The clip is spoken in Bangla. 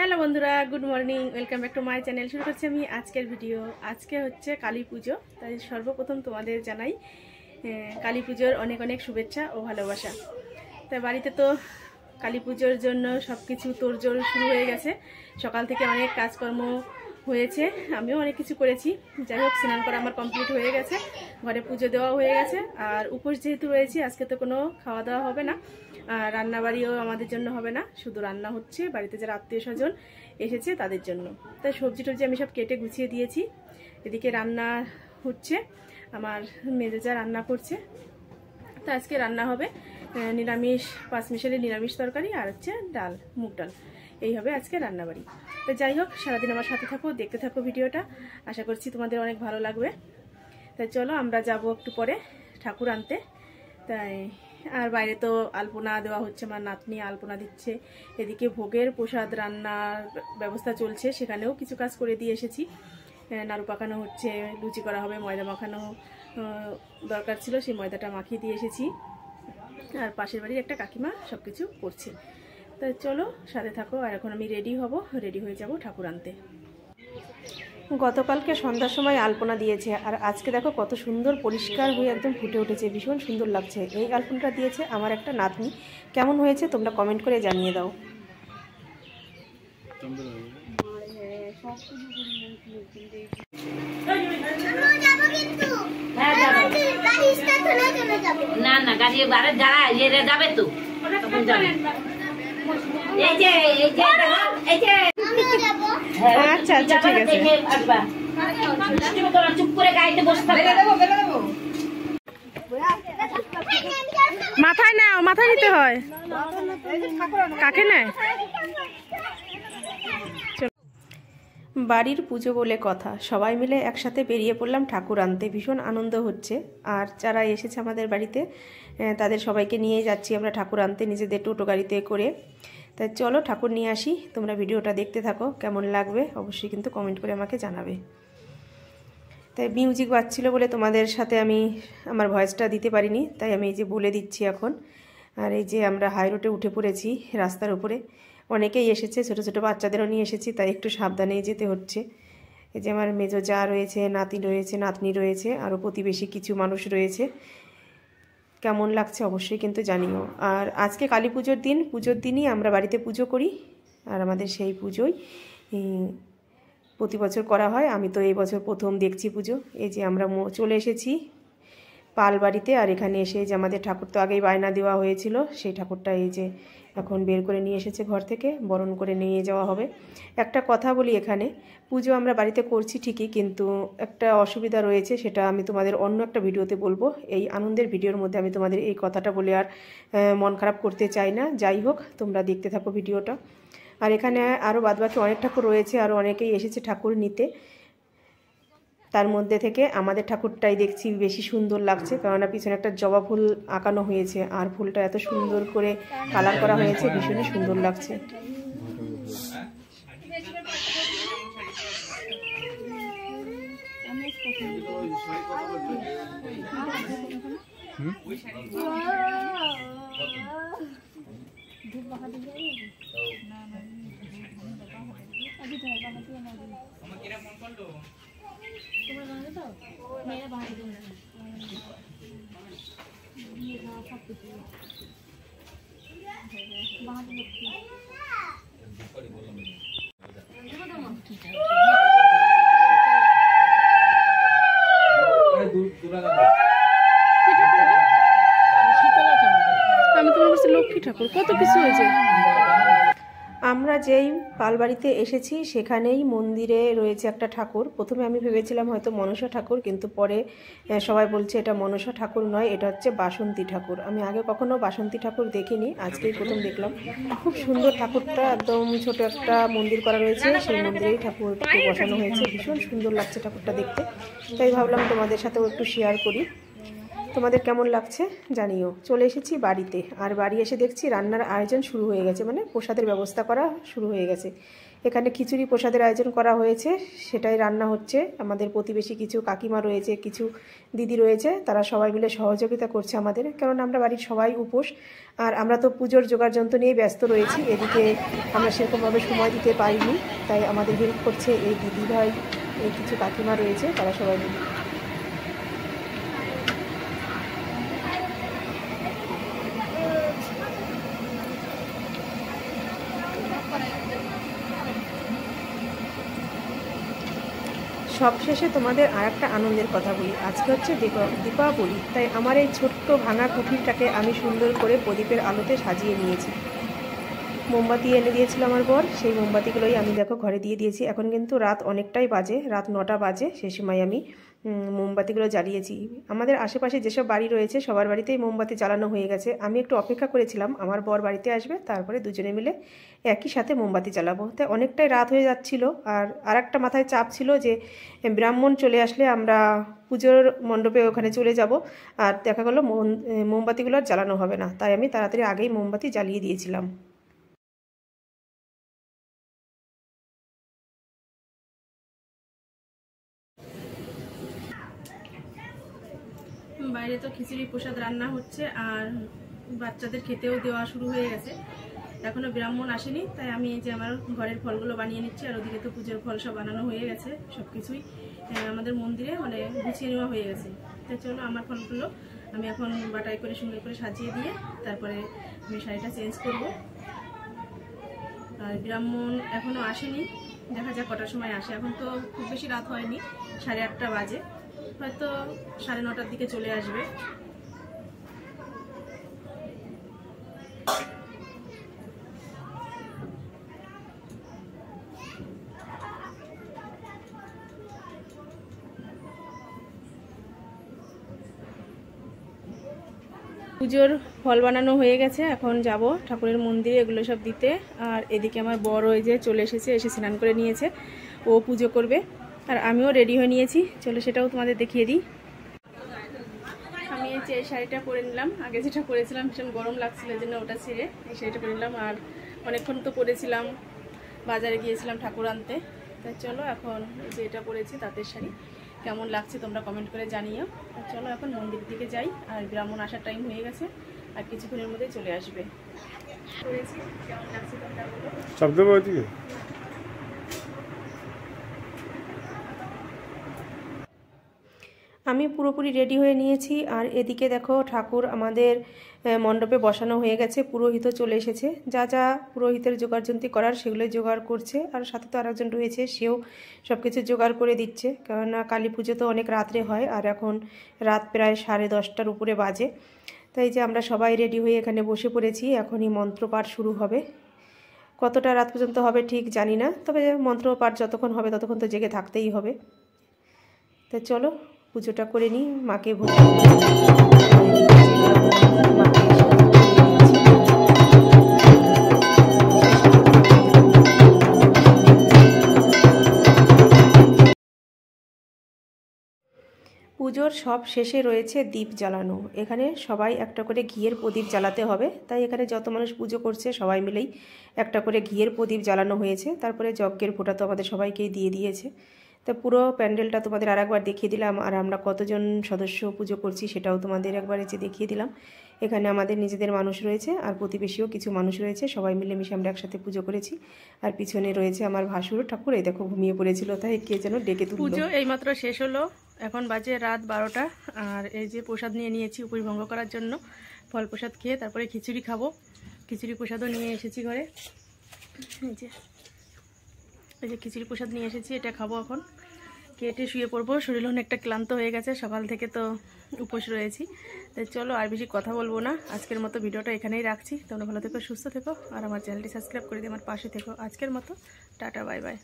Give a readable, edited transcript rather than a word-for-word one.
হ্যালো বন্ধুরা, good morning, welcome back to my channel. শুরু করছি আমি আজকের ভিডিও। আজকে হচ্ছে কালী পুজো, তাই সর্বপ্রথম তোমাদের জানাই কালী পুজোর অনেক অনেক শুভেচ্ছা ও ভালোবাসা। তাই বাড়িতে তো কালী পুজোর জন্য সব কিছু তোড়জোড় শুরু হয়ে গেছে। সকাল থেকে অনেক কাজকর্ম হয়েছে, আমিও অনেক কিছু করেছি। যাই হোক, স্নান করা আমার কমপ্লিট হয়ে গেছে, ঘরে পুজো দেওয়া হয়ে গেছে। আর উপোস যেহেতু রয়েছি, আজকে তো কোনো খাওয়া দাওয়া হবে না, আর রান্নাবাড়িও আমাদের জন্য হবে না, শুধু রান্না হচ্ছে বাড়িতে যারা আত্মীয় স্বজন এসেছে তাদের জন্য। তাই সবজি টবজি আমি সব কেটে গুছিয়ে দিয়েছি। এদিকে রান্না হচ্ছে, আমার মেজেজা রান্না করছে। তো আজকে রান্না হবে নিরামিষ, পাঁচমিশালি নিরামিষ তরকারি, আর হচ্ছে ডাল, মুগ ডাল, এই হবে আজকে রান্নাবাড়ি। তো যাই হোক, সারাদিন আমার সাথে থাকো, দেখতে থাকো ভিডিওটা, আশা করছি তোমাদের অনেক ভালো লাগবে। তাই চলো আমরা যাব একটু পরে ঠাকুর আনতে। তাই আর বাইরে তো আলপনা দেওয়া হচ্ছে, আমার নাতনি আলপনা দিচ্ছে। এদিকে ভোগের প্রসাদ রান্নার ব্যবস্থা চলছে, সেখানেও কিছু কাজ করে দিয়ে এসেছি। নাড়ু পাকানো হচ্ছে, লুচি করা হবে, ময়দা মাখানো দরকার ছিল, সেই ময়দাটা মাখিয়ে দিয়ে এসেছি। আর পাশের বাড়ির একটা কাকিমা সব কিছু করছে। তাই চলো সাথে থাকো। আর এখন আমি রেডি হব, রেডি হয়ে যাব ঠাকুর আনতে। গতকালকে সন্ধ্যার সময় আলপনা দিয়েছে, আর আজকে দেখো কত সুন্দর পরিষ্কার হয়ে একদম ফুটে উঠেছে, ভীষণ সুন্দর লাগছে। এই আলপনাটা দিয়েছে আমার একটা নাতনি। কেমন হয়েছে তোমরা কমেন্ট করে জানিয়ে দাও। না না, গাড়ি যারা যাবে তো আচ্ছা আচ্ছা, ঠিক আছে। চুপ করে গাড়িতে বসতে মাথায় নাও, মাথায় নিতে হয়, কাকে নেয়। বাড়ির পুজো বলে কথা, সবাই মিলে একসাথে বেরিয়ে পড়লাম ঠাকুর আনতে। ভীষণ আনন্দ হচ্ছে। আর যারা এসেছে আমাদের বাড়িতে তাদের সবাইকে নিয়ে যাচ্ছি আমরা ঠাকুর আনতে, নিজেদের টোটো গাড়িতে করে। তাই চলো ঠাকুর নিয়ে আসি। তোমরা ভিডিওটা দেখতে থাকো, কেমন লাগবে অবশ্যই কিন্তু কমেন্ট করে আমাকে জানাবে। তাই মিউজিক বাজছিল বলে তোমাদের সাথে আমি আমার ভয়েসটা দিতে পারিনি, তাই আমি এই যে বলে দিচ্ছি এখন। আর এই যে আমরা হাই রোডে উঠে পড়েছি, রাস্তার উপরে অনেকেই এসেছে, ছোট ছোট বাচ্চাদেরও নিয়ে এসেছি, তাই একটু সাবধানেই যেতে হচ্ছে। এই যে আমার মেজো যা রয়েছে, নাতি রয়েছে, নাতনি রয়েছে, আরও প্রতিবেশী কিছু মানুষ রয়েছে। কেমন লাগছে অবশ্যই কিন্তু জানিও। আর আজকে কালী পুজোর দিন, পুজোর দিনই আমরা বাড়িতে পুজো করি, আর আমাদের সেই পুজোই প্রতি বছর করা হয়। আমি তো এই বছর প্রথম দেখছি পুজো। এই যে আমরা চলে এসেছি পাল বাড়িতে, আর এখানে এসে যে আমাদের ঠাকুর তো আগেই বায়না দেওয়া হয়েছিল, সেই ঠাকুরটা এই যে এখন বের করে নিয়ে এসেছে ঘর থেকে, বরণ করে নিয়ে যাওয়া হবে। একটা কথা বলি, এখানে পুজো আমরা বাড়িতে করছি ঠিকই, কিন্তু একটা অসুবিধা রয়েছে, সেটা আমি তোমাদের অন্য একটা ভিডিওতে বলবো। এই আনন্দের ভিডিওর মধ্যে আমি তোমাদের এই কথাটা বলে আর মন খারাপ করতে চাই না। যাই হোক, তোমরা দেখতে থাকো ভিডিওটা। আর এখানে আরও বাদবাকি অনেক ঠাকুর রয়েছে, আরও অনেকেই এসেছে ঠাকুর নিতে। তার মধ্যে থেকে আমাদের ঠাকুরটাই দেখছি বেশি সুন্দর লাগছে, কারণ পিছনে একটা জবা ফুল আঁকানো হয়েছে, আর ফুলটা এত সুন্দর করে কালার করা হয়েছে, ভীষণই সুন্দর লাগছে। আমি তোমার কাছে লক্ষ্মী ঠাকুর, কত কিছু হয়েছে। আমরা যেই পালবাড়িতে এসেছি সেখানেই মন্দিরে রয়েছে একটা ঠাকুর। প্রথমে আমি ভেবেছিলাম হয়তো মনসা ঠাকুর, কিন্তু পরে সবাই বলছে এটা মনসা ঠাকুর নয়, এটা হচ্ছে বাসন্তী ঠাকুর। আমি আগে কখনো বাসন্তী ঠাকুর দেখিনি, আজকেই প্রথম দেখলাম। খুব সুন্দর ঠাকুরটা, একদম ছোট একটা মন্দির করা রয়েছে, সেই মন্দিরেই ঠাকুরকে বসানো হয়েছে। ভীষণ সুন্দর লাগছে ঠাকুরটা দেখতে, তাই ভাবলাম তোমাদের সাথেও একটু শেয়ার করি। তোমাদের কেমন লাগছে জানিও। চলে এসেছি বাড়িতে, আর বাড়ি এসে দেখছি রান্নার আয়োজন শুরু হয়ে গেছে, মানে প্রসাদের ব্যবস্থা করা শুরু হয়ে গেছে। এখানে খিচুড়ি প্রসাদের আয়োজন করা হয়েছে, সেটাই রান্না হচ্ছে। আমাদের প্রতিবেশী কিছু কাকিমা রয়েছে, কিছু দিদি রয়েছে, তারা সবাই মিলে সহযোগিতা করছে আমাদের, কারণ আমরা বাড়ির সবাই উপোস, আর আমরা তো পুজোর জোগাড় যন্ত্র নিয়ে ব্যস্ত রয়েছি। এদিকে আমরা সেরকমভাবে সময় দিতে পারিনি, তাই আমাদের হেল্প করছে এই দিদি ভাই, এই কিছু কাকিমা রয়েছে, তারা সবাই মিলে। সবশেষে তোমাদের আর একটা আনন্দের কথা বলি। আজকে হচ্ছে দীপাবলি, তাই আমার এই ছোট্ট ভাঙা কুঠিরটাকে আমি সুন্দর করে প্রদীপের আলোতে সাজিয়ে নিয়েছি। মোমবাতি এনে দিয়েছিল আমার বর, সেই মোমবাতিগুলোই আমি দেখো ঘরে দিয়ে দিয়েছি। এখন কিন্তু রাত অনেকটাই বাজে, রাত 9টা বাজে, সে সময় আমি মোমবাতিগুলো জ্বালিয়েছি। আমাদের আশেপাশে যেসব বাড়ি রয়েছে সবার বাড়িতেই মোমবাতি জ্বালানো হয়ে গেছে। আমি একটু অপেক্ষা করেছিলাম আমার বর বাড়িতে আসবে, তারপরে দুজনে মিলে একই সাথে মোমবাতি জ্বালাবো। তাই অনেকটাই রাত হয়ে যাচ্ছিল। আর একটা মাথায় চাপ ছিল যে ব্রাহ্মণ চলে আসলে আমরা পুজোর মণ্ডপে ওখানে চলে যাব, আর দেখা গেলো মোমবাতিগুলো আর জ্বালানো হবে না। তাই আমি তাড়াতাড়ি আগেই মোমবাতি জ্বালিয়ে দিয়েছিলাম। বাইরে তো খিচুড়ি প্রসাদ রান্না হচ্ছে, আর বাচ্চাদের খেতেও দেওয়া শুরু হয়ে গেছে। এখনও ব্রাহ্মণ আসেনি, তাই আমি এই যে আমার ঘরের ফলগুলো বানিয়ে নিচ্ছি। আর ওদিকে তো পুজোর ফল সব বানানো হয়ে গেছে, সব কিছুই আমাদের মন্দিরে মানে গুছিয়ে নেওয়া হয়ে গেছে। তাই চলো আমার ফলগুলো আমি এখন বাটাই করে সুন্দর করে সাজিয়ে দিয়ে তারপরে আমি শাড়িটা চেঞ্জ করব। আর ব্রাহ্মণ এখনও আসেনি, দেখা যাক কটার সময় আসে। এখন তো খুব বেশি রাত হয়নি, 8:30 বাজে, হয়তো 9:30টার দিকে চলে আসবে। পুজোর ফল বানানো হয়ে গেছে, এখন যাব ঠাকুরের মন্দিরে এগুলো সব দিতে। আর এদিকে আমার বড় ওই যে চলে এসেছে, এসে স্নান করে নিয়েছে, ও পুজো করবে। আর আমিও রেডি হয়ে নিয়েছি, চলো সেটাও তোমাদের দেখিয়ে দিই। আমি এই শাড়িটা পরে নিলাম, আগে যেটা পরেছিলাম ভীষণ গরম লাগছিল, এই জন্য ওটা ছেড়ে এই শাড়িটা পরে নিলাম। আর অনেকক্ষণ তো পরেছিলাম, বাজারে গিয়েছিলাম ঠাকুর আনতে। তাই চলো এখন যে এটা পরেছি তাঁতের শাড়ি, কেমন লাগছে তোমরা কমেন্ট করে জানিও। আর চলো এখন মন্দিরের দিকে যাই, আর ব্রাহ্মণ আসার টাইম হয়ে গেছে, আর কিছুক্ষণের মধ্যে চলে আসবে। পরেছি কেমন লাগছে তোমরা বলো। আমি পুরোপুরি রেডি হয়ে নিয়েছি। আর এদিকে দেখো ঠাকুর আমাদের মণ্ডপে বসানো হয়ে গেছে, পুরোহিতও চলে এসেছে। যা যা পুরোহিতের জোগাড়যন্ত্রী করার সেগুলোই জোগাড় করছে। আর সাথে তো আরেকজন রয়েছে, সেও সব কিছু জোগাড় করে দিচ্ছে, কেননা কালী পুজো তো অনেক রাত্রে হয়, আর এখন রাত প্রায় 10:30টার উপরে বাজে। তাই যে আমরা সবাই রেডি হয়ে এখানে বসে পড়েছি, এখনই মন্ত্রপাঠ শুরু হবে। কতটা রাত পর্যন্ত হবে ঠিক জানি না, তবে মন্ত্রপাঠ যতক্ষণ হবে ততক্ষণ তো জেগে থাকতেই হবে। তাই চলো পুজোটা করে নিই, মাকে ভোগ পুজোর সব শেষে রয়েছে দীপ জ্বালানো। এখানে সবাই একটা করে ঘিয়ের প্রদীপ জ্বালাতে হবে, তাই এখানে যত মানুষ পুজো করছে সবাই মিলেই একটা করে ঘিয়ের প্রদীপ জ্বালানো হয়েছে। তারপরে যজ্ঞের ফোঁটা তো আমাদের সবাইকেই দিয়ে দিয়েছে। তো পুরো প্যান্ডেলটা তোমাদের আর একবার দেখিয়ে দিলাম, আর আমরা কতজন সদস্য পুজো করছি সেটাও তোমাদের একবার এসে দেখিয়ে দিলাম। এখানে আমাদের নিজেদের মানুষ রয়েছে, আর প্রতিবেশীও কিছু মানুষ রয়েছে, সবাই মিলেমিশে আমরা একসাথে পুজো করেছি। আর পিছনে রয়েছে আমার ভাসুর ঠাকুর, এই দেখো ঘুমিয়ে পড়েছিল, তাই কে যেন ডেকে তুলল। পুজো এইমাত্র শেষ হলো, এখন বাজে রাত 12টা। আর এই যে প্রসাদ নিয়ে নিয়েছি উপরিভঙ্গ করার জন্য, ফল প্রসাদ খেয়ে তারপরে খিচুড়ি খাবো। খিচুড়ি প্রসাদও নিয়ে এসেছি ঘরে, এই যে খিচুড়ি প্রসাদ নিয়ে এসেছি, এটা খাবো। এখন কেটে শুয়ে পড়বো, শরীর অনেকটা ক্লান্ত হয়ে গেছে, সকাল থেকে তো উপোস রয়েছি। তাই চলো আর বেশি কথা বলবো না, আজকের মতো ভিডিওটা এখানেই রাখছি। তোমরা ভালো থেকো, সুস্থ থেকো, আর আমার চ্যানেলটি সাবস্ক্রাইব করে দিয়ে আমার পাশে থেকো। আজকের মতো টাটা, বাই বাই।